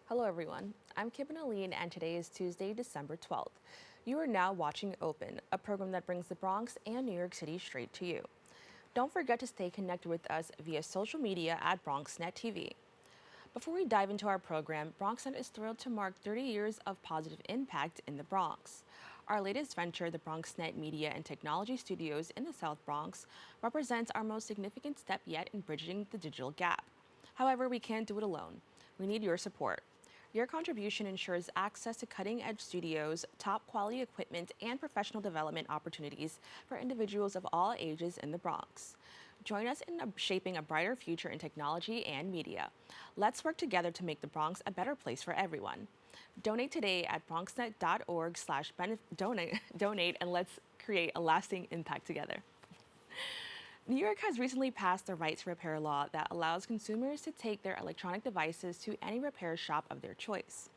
Hello, everyone. I'm Kibin Aline, and today is Tuesday, December 12th. You are now watching Open, a program that brings the Bronx and New York City straight to you. Don't forget to stay connected with us via social media at BronxNet TV. Before we dive into our program, BronxNet is thrilled to mark 30 years of positive impact in the Bronx. Our latest venture, the BronxNet Media and Technology Studios in the South Bronx, represents our most significant step yet in bridging the digital gap. However, we can't do it alone. We need your support. Your contribution ensures access to cutting edge studios, top quality equipment, and professional development opportunities for individuals of all ages in the Bronx. Join us in shaping a brighter future in technology and media. Let's work together to make the Bronx a better place for everyone. Donate today at bronxnet.org/donate donate and let's create a lasting impact together. New York has recently passed the right to repair law that allows consumers to take their electronic devices to any repair shop of their choice.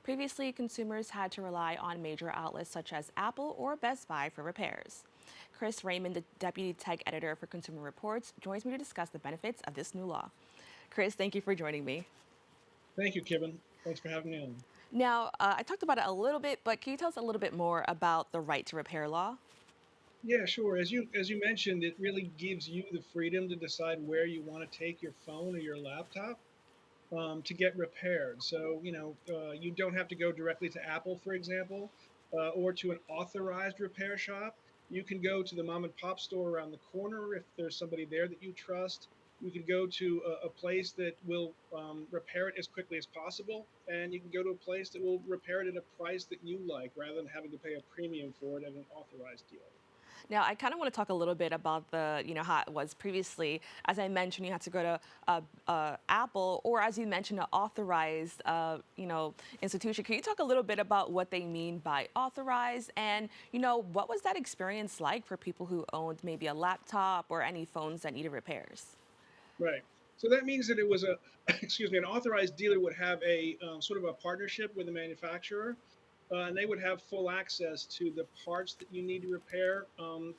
Previously, consumers had to rely on major outlets such as Apple or Best Buy for repairs. Chris Raymond, the deputy tech editor for Consumer Reports, joins me to discuss the benefits of this new law. Chris, thank you for joining me. Thank you, Kevin. Thanks for having me on. Now, I talked about it a little bit, but can you tell us a little bit more about the right to repair law? Yeah, sure. As you mentioned, it really gives you the freedom to decide where you want to take your phone or your laptop to get repaired. So, you don't have to go directly to Apple, for example, or to an authorized repair shop. You can go to the mom and pop store around the corner if there's somebody there that you trust. You can go to a place that will repair it as quickly as possible, and you can go to a place that will repair it at a price that you like rather than having to pay a premium for it at an authorized dealer. Now, I kind of want to talk a little bit about how it was previously. As I mentioned, you had to go to Apple, or as you mentioned, an authorized, institution. Can you talk a little bit about what they mean by authorized, and what was that experience like for people who owned maybe a laptop or any phones that needed repairs? Right. So that means that it was a, excuse me, an authorized dealer would have a sort of a partnership with the manufacturer, and they would have full access to the parts that you need to repair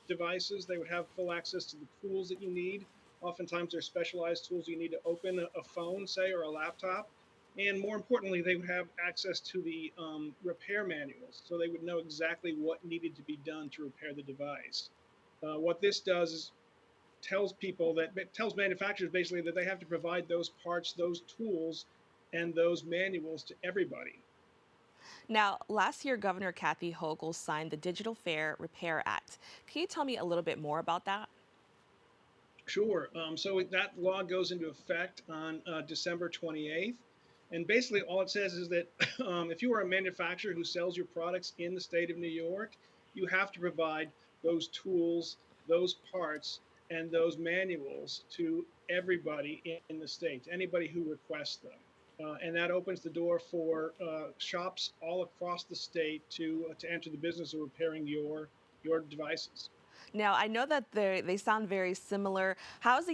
devices. They would have full access to the tools that you need. Oftentimes, there's specialized tools you need to open a phone, say, or a laptop. And more importantly, they would have access to the repair manuals, so they would know exactly what needed to be done to repair the device. What this does is tells manufacturers basically that they have to provide those parts, those tools, and those manuals to everybody. Now, last year, Governor Kathy Hochul signed the Digital Fair Repair Act. Can you tell me a little bit more about that? Sure. So that law goes into effect on December 28th. And basically, all it says is that if you are a manufacturer who sells your products in the state of New York, you have to provide those tools, those parts, and those manuals to everybody in the state, anybody who requests them. And that opens the door for shops all across the state to enter the business of repairing your devices. Now, I know that they sound very similar. How has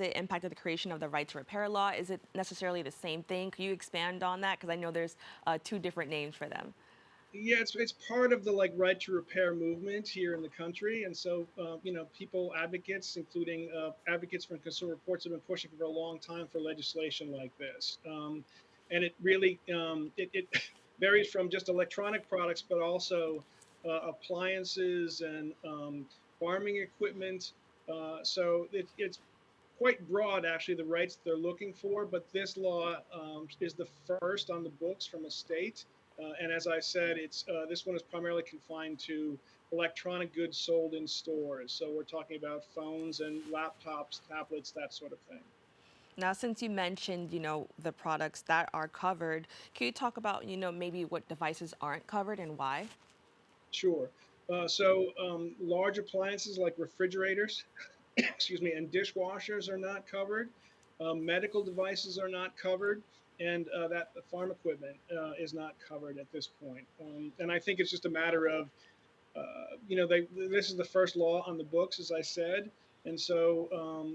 it impacted the creation of the right to repair law? Is it necessarily the same thing? Can you expand on that? Because I know there's two different names for them. Yeah, it's part of the like right to repair movement here in the country, and so people, advocates, including advocates from Consumer Reports, have been pushing for a long time for legislation like this. And it really it varies from just electronic products, but also appliances and farming equipment. So it's quite broad, actually, the rights they're looking for. But this law is the first on the books from a state. And as I said, it's this one is primarily confined to electronic goods sold in stores. So we're talking about phones and laptops, tablets, that sort of thing. Now, since you mentioned, the products that are covered, can you talk about, maybe what devices aren't covered and why? Sure. So large appliances like refrigerators, excuse me, and dishwashers are not covered. Medical devices are not covered, and that farm equipment is not covered at this point. And I think it's just a matter of this is the first law on the books, as I said, and so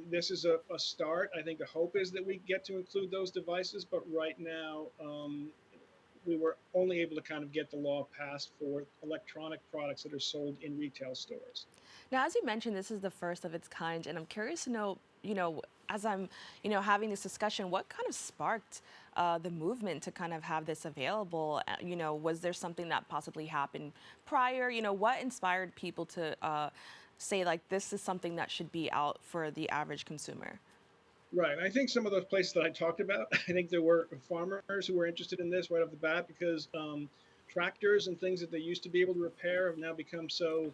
this is a start. I think the hope is that we get to include those devices, but right now we were only able to kind of get the law passed for electronic products that are sold in retail stores. Now, as you mentioned, this is the first of its kind, and I'm curious to know as I'm, having this discussion, what kind of sparked the movement to kind of have this available? Was there something that possibly happened prior? What inspired people to say like this is something that should be out for the average consumer? Right. I think some of those places that I talked about, I think there were farmers who were interested in this right off the bat because tractors and things that they used to be able to repair have now become so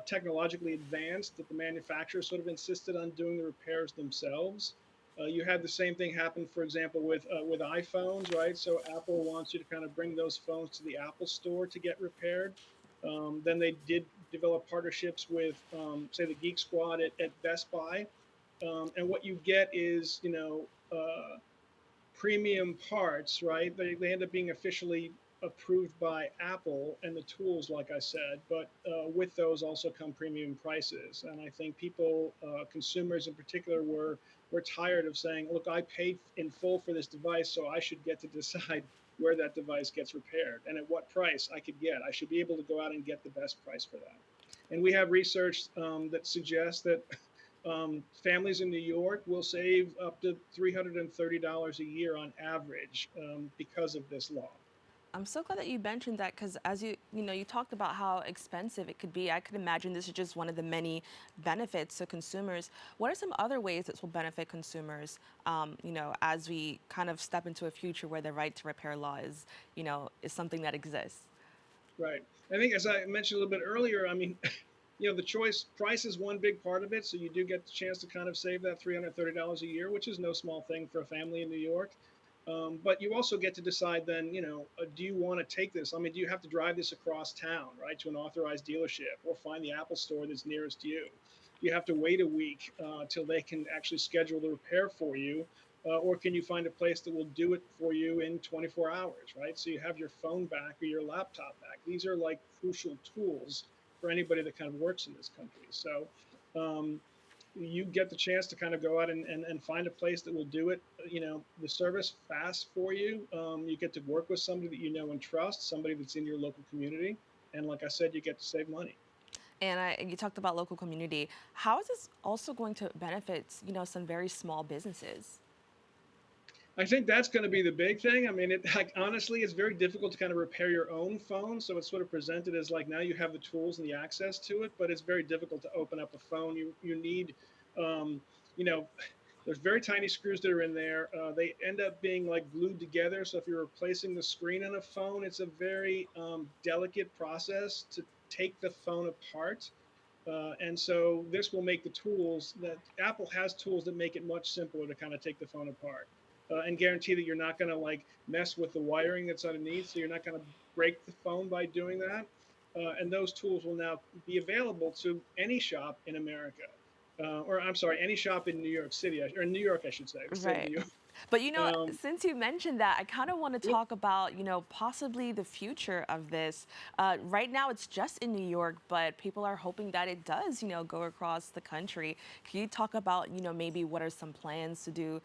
technologically advanced that the manufacturers sort of insisted on doing the repairs themselves. You had the same thing happen, for example, with iPhones, right? So Apple wants you to kind of bring those phones to the Apple Store to get repaired. Then they did develop partnerships with, say, the Geek Squad at Best Buy, and what you get is premium parts, right? They end up being officially approved by Apple and the tools, like I said, but with those also come premium prices. And I think people, consumers in particular, were tired of saying, look, I paid in full for this device, so I should get to decide where that device gets repaired and at what price I could get. I should be able to go out and get the best price for that. And we have research that suggests that families in New York will save up to $330 a year on average because of this law. I'm so glad that you mentioned that because as you talked about how expensive it could be. I could imagine this is just one of the many benefits to consumers. What are some other ways this will benefit consumers, as we kind of step into a future where the right to repair law is something that exists? Right. I think, as I mentioned a little bit earlier, I mean, the choice price is one big part of it. So you do get the chance to kind of save that $330 a year, which is no small thing for a family in New York. But you also get to decide then, do you want to take this? I mean, do you have to drive this across town, right, to an authorized dealership or find the Apple store that's nearest you? You have to wait a week till they can actually schedule the repair for you. Or can you find a place that will do it for you in 24 hours, right? So you have your phone back or your laptop back. These are like crucial tools for anybody that kind of works in this country. So um, you get the chance to kind of go out and find a place that will do it, the service fast for you. You get to work with somebody that you know and trust, somebody that's in your local community. And like I said, you get to save money. And you talked about local community. How is this also going to benefit, some very small businesses? I think that's going to be the big thing. I mean, like, honestly, it's very difficult to kind of repair your own phone. So it's sort of presented as like now you have the tools and the access to it, but it's very difficult to open up a phone. You need, um, you know, there's very tiny screws that are in there. They end up being like glued together. So if you're replacing the screen on a phone, it's a very delicate process to take the phone apart. And so this will make the tools that Apple has tools that make it much simpler to kind of take the phone apart and guarantee that you're not going to like mess with the wiring that's underneath. So you're not going to break the phone by doing that. And those tools will now be available to any shop in America. Or I'm sorry, any shop in New York City, or New York, I should say, the state of Right. New York. But Um, since you mentioned that, I kind of want to talk about, possibly the future of this. Right now, it's just in New York, but people are hoping that it does, go across the country. Can you talk about, maybe what are some plans to do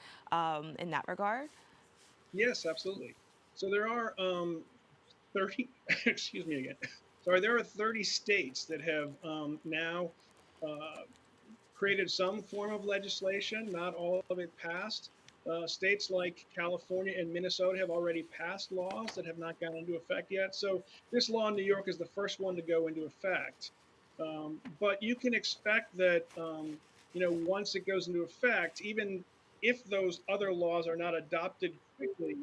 in that regard? yes, absolutely. So there are 30, excuse me again. Sorry, there are 30 states that have now uh, created some form of legislation, not all of it passed. States like California and Minnesota have already passed laws that have not gone into effect yet. So this law in New York is the first one to go into effect. But you can expect that, once it goes into effect, even if those other laws are not adopted quickly,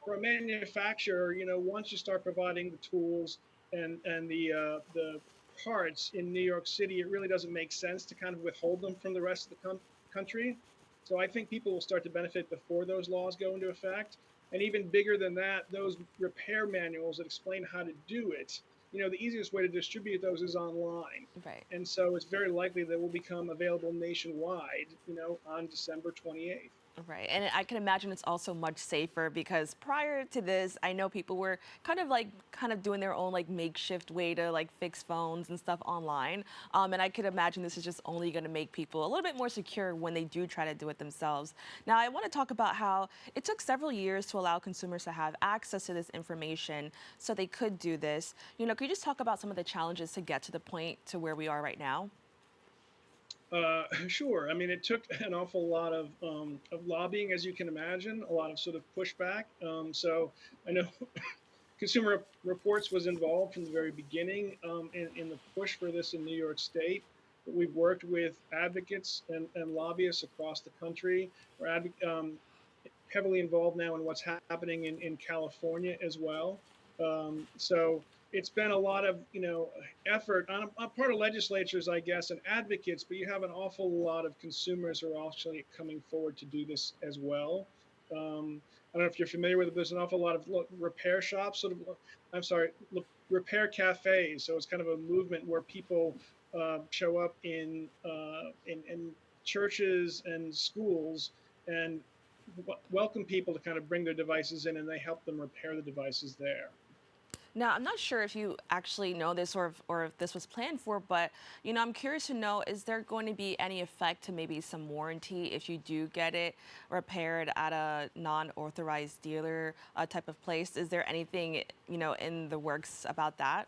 for a manufacturer, once you start providing the tools and the parts in New York City, it really doesn't make sense to kind of withhold them from the rest of the country. So I think people will start to benefit before those laws go into effect. And even bigger than that, those repair manuals that explain how to do it, the easiest way to distribute those is online. Right. And so it's very likely that will become available nationwide, on December 28th. Right. And I can imagine it's also much safer because prior to this, I know people were kind of doing their own like makeshift way to like fix phones and stuff online. And I could imagine this is just only going to make people a little bit more secure when they do try to do it themselves. Now, I want to talk about how it took several years to allow consumers to have access to this information so they could do this. Could you just talk about some of the challenges to get to the point to where we are right now? Sure. I mean, it took an awful lot of lobbying, as you can imagine, a lot of sort of pushback. So I know Consumer Reports was involved from the very beginning in the push for this in New York State. But we've worked with advocates and lobbyists across the country. We're heavily involved now in what's happening in California as well. So it's been a lot of effort on part of legislatures, I guess, and advocates, but you have an awful lot of consumers who are actually coming forward to do this as well. I don't know if you're familiar with it. There's an awful lot of repair shops, I'm sorry, repair cafes. So it's kind of a movement where people show up in churches and schools and welcome people to kind of bring their devices in, and they help them repair the devices there. Now, I'm not sure if you actually know this or if this was planned for, but I'm curious to know, is there going to be any effect to maybe some warranty if you do get it repaired at a non-authorized dealer type of place? Is there anything, in the works about that?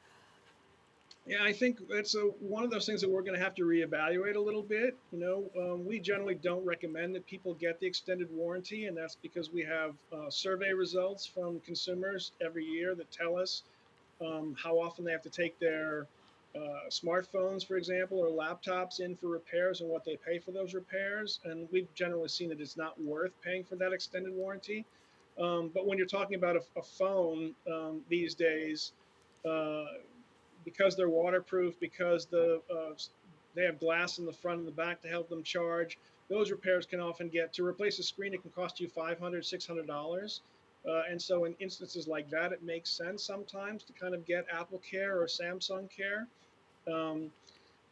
Yeah, I think it's one of those things that we're going to have to reevaluate a little bit. We generally don't recommend that people get the extended warranty, and that's because we have survey results from consumers every year that tell us how often they have to take their smartphones, for example, or laptops in for repairs and what they pay for those repairs. And we've generally seen that it's not worth paying for that extended warranty. But when you're talking about a phone these days, uh, because they're waterproof, because they have glass in the front and the back to help them charge. Those repairs can often get to replace a screen. It can cost you $500, $600. And so in instances like that, it makes sense sometimes to kind of get Apple Care or Samsung Care. Um,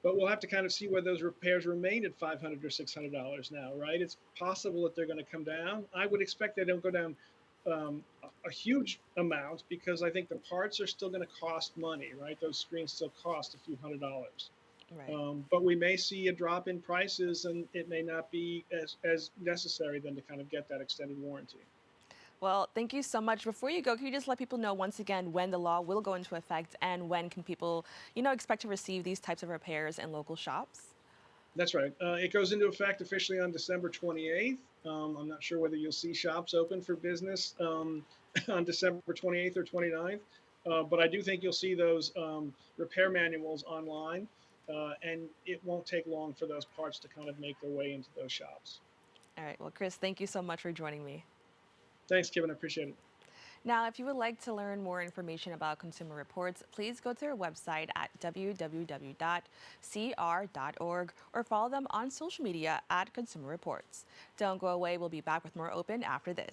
but we'll have to kind of see whether those repairs remain at $500 or $600 now, right? It's possible that they're going to come down. I would expect they don't go down a huge amount because I think the parts are still going to cost money, right? Those screens still cost a few $100s. Right. But we may see a drop in prices, and it may not be as necessary then to kind of get that extended warranty. Well, thank you so much. Before you go, can you just let people know once again when the law will go into effect and when can people, expect to receive these types of repairs in local shops? That's right. It goes into effect officially on December 28th. I'm not sure whether you'll see shops open for business on December 28th or 29th, but I do think you'll see those repair manuals online, and it won't take long for those parts to kind of make their way into those shops. All right. Well, Chris, thank you so much for joining me. Thanks, Kevin. I appreciate it. Now, if you would like to learn more information about Consumer Reports, please go to their website at www.cr.org or follow them on social media at Consumer Reports. Don't go away. We'll be back with more Open after this.